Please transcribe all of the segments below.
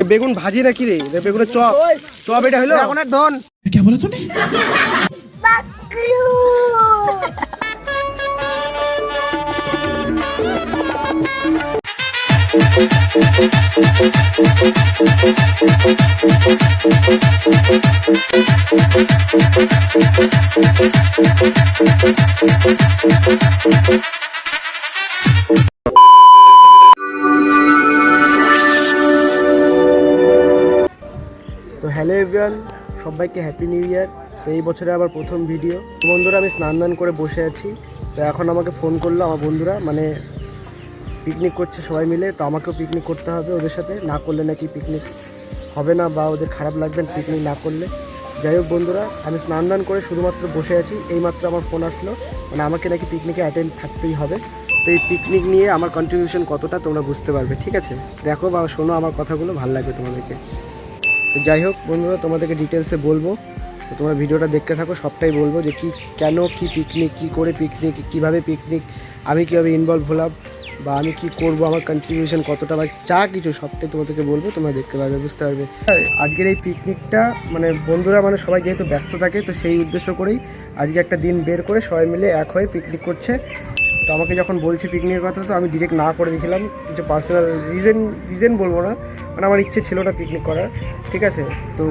বেগুন ভাজি নাকি রে? বেগুনের চপ চপ এটা হলো এখন আর ধন কে বলে তুমি? তো হ্যালো এভরিওয়ান, সবাইকে হ্যাপি নিউ ইয়ার। তো এই বছরে আবার প্রথম ভিডিও। বন্ধুরা আমি স্নান করে বসে আছি। তো এখন আমাকে ফোন করলো আমার বন্ধুরা, মানে পিকনিক করছে সবাই মিলে। তো আমাকেও পিকনিক করতে হবে ওদের সাথে, না করলে নাকি পিকনিক হবে না বা ওদের খারাপ লাগবে পিকনিক না করলে। যাই হোক বন্ধুরা, আমি স্নান করে শুধুমাত্র বসে আছি, এইমাত্র আমার ফোন আসলো, মানে আমাকে নাকি পিকনিকে অ্যাটেন্ড থাকতেই হবে। তো এই পিকনিক নিয়ে আমার কন্ট্রিবিউশন কতটা তোমরা বুঝতে পারবে, ঠিক আছে? দেখো বা শোনো আমার কথাগুলো, ভালো লাগবে তোমাদেরকে। তো যাই হোক বন্ধুরা, তোমাদেরকে ডিটেলসে বলবো। তো তোমরা ভিডিওটা দেখতে থাকো, সবটাই বলবো যে কি কেন কি পিকনিক, কী করে পিকনিক, কীভাবে পিকনিক, আমি কীভাবে ইনভলভ হলাম বা আমি কি করব, আমার কন্ট্রিবিউশন কতটা বা যা কিছু সবটাই তোমাদেরকে বলবো, তোমরা দেখতে পারবে, বুঝতে পারবে। আজকের এই পিকনিকটা মানে বন্ধুরা মানে সবাই যেহেতু ব্যস্ত থাকে, তো সেই উদ্দেশ্য করেই আজকে একটা দিন বের করে সবাই মিলে এক হয়ে পিকনিক করছে। তো আমাকে যখন বলছে পিকনিকের কথা, তো আমি ডিরেক্ট না করে দিয়েছিলাম। কিছু পার্সোনাল রিজন বলবো না, মানে আমার ইচ্ছে ছিল না পিকনিক করার, ঠিক আছে? তো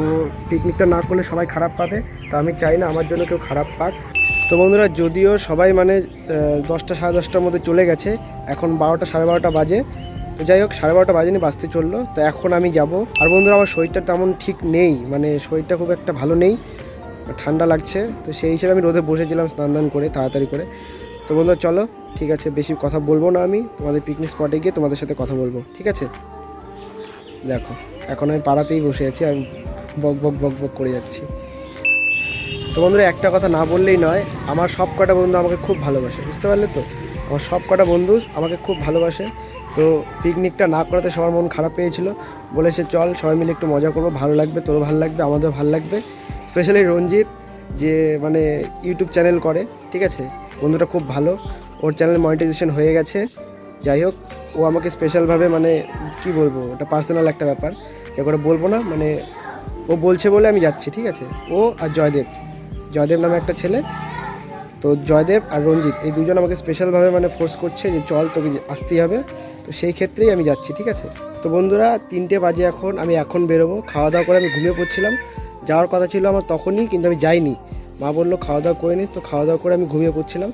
পিকনিকটা না করলে সবাই খারাপ পাবে, তো আমি চাই না আমার জন্য কেউ খারাপ পাক। তো বন্ধুরা, যদিও সবাই মানে 10টা সাড়ে 10টার মধ্যে চলে গেছে, এখন 12টা সাড়ে 12টা বাজে। তো যাই হোক, সাড়ে 12টা বাজেনি, বাজতে চললো। তো এখন আমি যাব। আর বন্ধুরা, আমার শরীরটা তেমন ঠিক নেই, মানে শরীরটা খুব একটা ভালো নেই, ঠান্ডা লাগছে। তো সেই হিসেবে আমি রোদে বসেছিলাম স্নান করে তাড়াতাড়ি করে। তো বন্ধুরা চলো, ঠিক আছে, বেশি কথা বলবো না, আমি তোমাদের পিকনিক স্পটে গিয়ে তোমাদের সাথে কথা বলবো, ঠিক আছে? দেখো এখন আমি পাড়াতেই বসে আছি আর বক বক বক বক করে যাচ্ছি। তো বন্ধুরা, একটা কথা না বললেই নয়, আমার সব কটা বন্ধু আমাকে খুব ভালোবাসে, বুঝতে পারলে তো? আমার সব কটা বন্ধু আমাকে খুব ভালোবাসে। তো পিকনিকটা না করাতে সবার মন খারাপ পেয়েছিল, বলেছে চল সবাই মিলে একটু মজা করবো, ভালো লাগবে, তোরও ভালো লাগবে, আমাদেরও ভালো লাগবে। স্পেশালি রঞ্জিত, যে মানে ইউটিউব চ্যানেল করে, ঠিক আছে? বন্ধুটা খুব ভালো, ওর চ্যানেল মনিটাইজেশন হয়ে গেছে। যাই হোক, ও আমাকে স্পেশালভাবে, মানে কি বলবো, ওটা পার্সোনাল একটা ব্যাপার, কে করে বলবো না, মানে ও বলছে বলে আমি যাচ্ছি, ঠিক আছে? ও আর জয়দেব নামে একটা ছেলে। তো জয়দেব আর রঞ্জিত এই দুজন আমাকে স্পেশালভাবে মানে ফোর্স করছে যে চল, তোকে আসতেই হবে। তো সেই ক্ষেত্রেই আমি যাচ্ছি, ঠিক আছে? তো বন্ধুরা, 3টে বাজে এখন, আমি এখন বেরোবো। খাওয়া দাওয়া করে আমি ঘুমিয়ে পড়ছিলাম, যাওয়ার কথা ছিল আমার তখনই, কিন্তু আমি যাইনি। মা বললো খাওয়া দাওয়া করে নি, তো খাওয়া দাওয়া করে আমি ঘুমিয়ে পড়ছিলাম।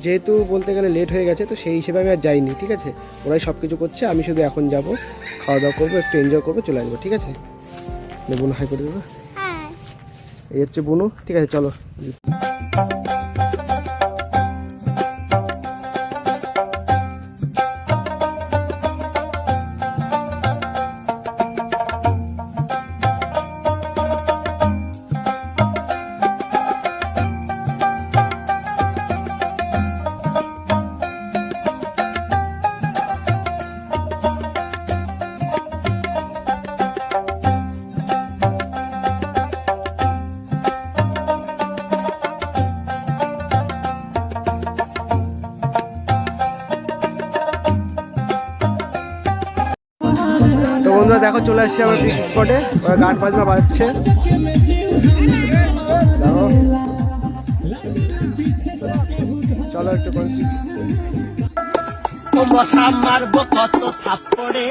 যেহেতু বলতে গেলে লেট হয়ে গেছে, তো সেই হিসেবে আমি আর যাইনি, ঠিক আছে? ওরাই সব কিছু করছে, আমি শুধু এখন যাব, খাওয়া দাওয়া করবো, একটু এনজয় করবো, চলে আসবো, ঠিক আছে? বুনু হাই করে দেবো, এই হচ্ছে বুনু, ঠিক আছে? চলো। তো বন্ধুরা দেখো, চলে আসছে আমার পিকনিক স্পটে, ওরা গান বাজনা বাজছে, দেখো। চলো একটু করছি। ও মশা মারবো কত থাপ্পড়ে,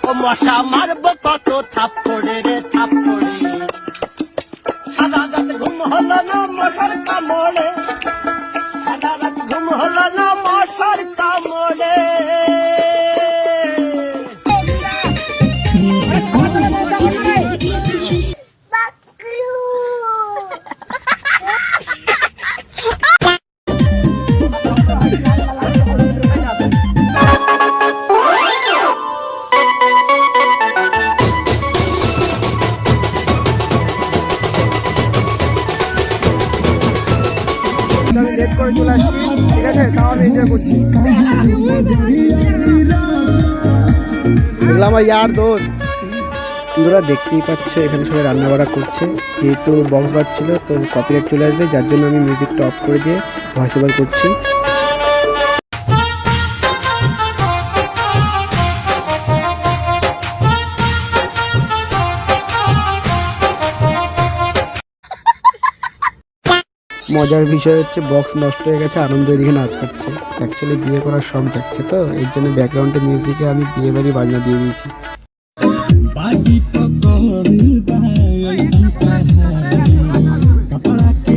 ও মশা মারবো কত থাপ্পড়ে রে থাপ্পড়ে, সারা রাত ঘুম হলো না মশার কামড়ে, সারা রাত ঘুম হলো না মশার কামড়ে। আমি লেট করে চলে আসছি, ঠিক আছে? তাও আমি এনজয় করছি। দেখলাম আমার ইয়ার দোস্ত। বন্ধুরা দেখতেই পাচ্ছ, এখানে সবাই রান্নাবাড়া করছে। যেহেতু বক্স বাজছিল, তো কপিরাইট চলে আসবে, যার জন্য আমি মিউজিকটা অফ করে দিয়ে ভয়েস ওভার করছি। মজার বিষয় হচ্ছে বক্স নষ্ট হয়ে গেছে, আনন্দ এদিকে নাচ করছে। অ্যাকচুয়ালি বিয়ে করার শখ যাচ্ছে, তো এর জন্য ব্যাকগ্রাউন্ডে মিউজিকে আমি বিয়ে বাড়ি বাজনা দিয়ে দিয়েছি।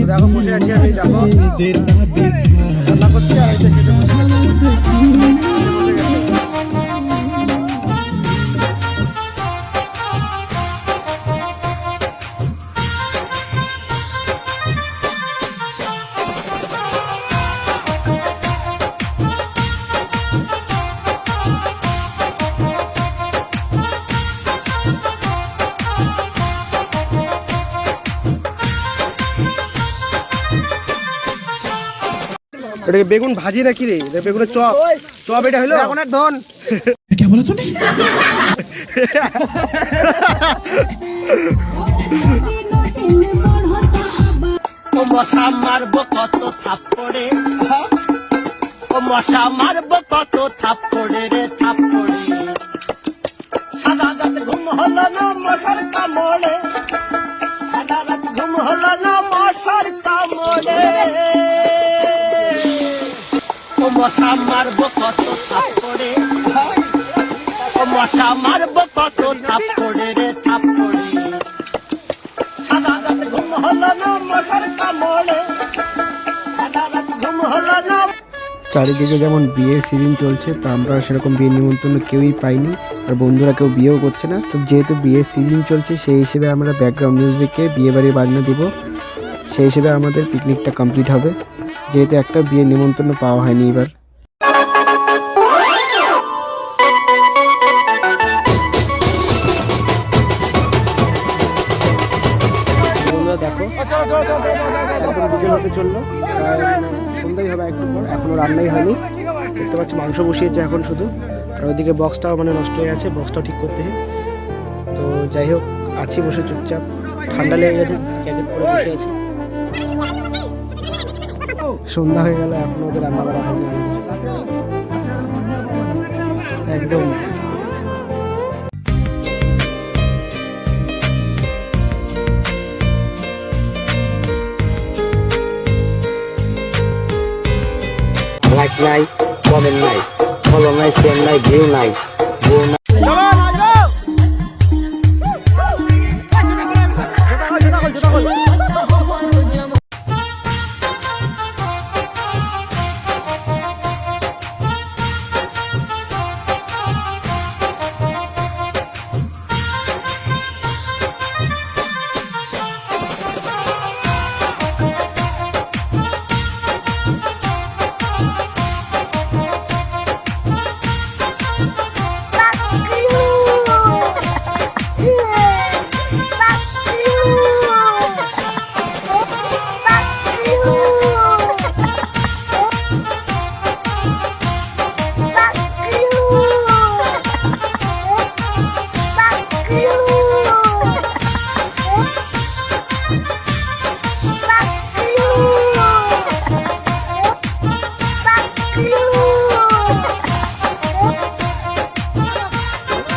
দেখো বসে আছি আমি, দেখো রান্না করছি আর এটা সেটা বসে গেছে। এটাকে বেগুন ভাজি নাকি রে? এটা বেগুনের চপ, চপ এটা হলো এখন আর ধন। কে বলো তুমি? ও মশা মারবো কত থাপ্পড়ে, ও মশা মারবো কত থাপ্পড়ে রে থাপ্পড়ে। সারা রাত ঘুম হলো না মশার কামড়ে, সারা রাত ঘুম হলো না মশার কামড়ে। ও মশা মারবো কত থাপ্পড়ে, ও মশা মারবো কত থাপ্পড়ে রে থাপ্পড়ে। সারা রাত ঘুম হলো না মশার কামড়ে, সারা রাত ঘুম হলো না। চারিদিকে যেমন বিয়ের সিজন চলছে, তো আমরা সেরকম বিয়ের নিমন্ত্রণ কেউই পাইনি, আর বন্ধুরা কেউ বিয়েও করছে না। তো যেহেতু বিয়ের সিজন চলছে, সেই হিসেবে আমরা ব্যাকগ্রাউন্ড মিউজিকে বিয়ে বাড়ি বাজনা দিব, সেই হিসেবে আমাদের পিকনিকটা কমপ্লিট হবে, যেহেতু একটা বিয়ের নিমন্ত্রণ পাওয়া হয়নি এবার। বন্ধুরা দেখো এখন বিকেল হতে চললো, প্রায় সন্ধ্যাই হবে একটু পর, এখনো রান্নাই হয়নি। দেখতে পাচ্ছি মাংস বসিয়েছে এখন শুধু, আর ওইদিকে বক্সটাও মানে নষ্ট হয়ে গেছে, বক্সটাও ঠিক করতে হয়। তো যাই হোক, আছি বসে চুপচাপ, ঠান্ডা লেগে গেছে, জ্যাকেট পরে বসে আছি। সন্ধ্যা হয়ে গেল, এখনো ওদের রান্না করা হয়নি একদম। লাইক নাই, কমেন্ট নাই, ফলো নাই, শেয়ার নাই, ভিউ নাই, বউ নাই।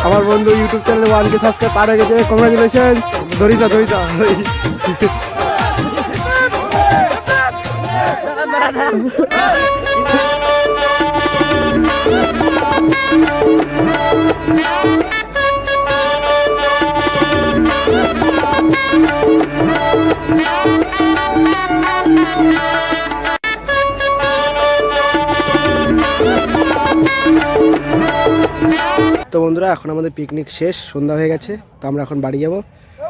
আমার বন্ধু ইউটিউব চ্যানেলে 1K সাবস্ক্রাইব পার হয়ে গেছে, কংগ্রাচুলেশন। ধরিতা ধরিতা তো বন্ধুরা, এখন আমাদের পিকনিক শেষ, সন্ধ্যা হয়ে গেছে, তো আমরা এখন বাড়ি যাব।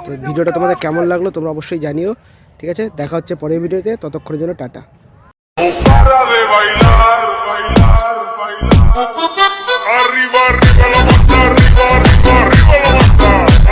তো ভিডিওটা তোমাদের কেমন লাগলো তোমরা অবশ্যই জানিও, ঠিক আছে? দেখা হচ্ছে পরের ভিডিওতে, ততক্ষণের জন্য টাটা।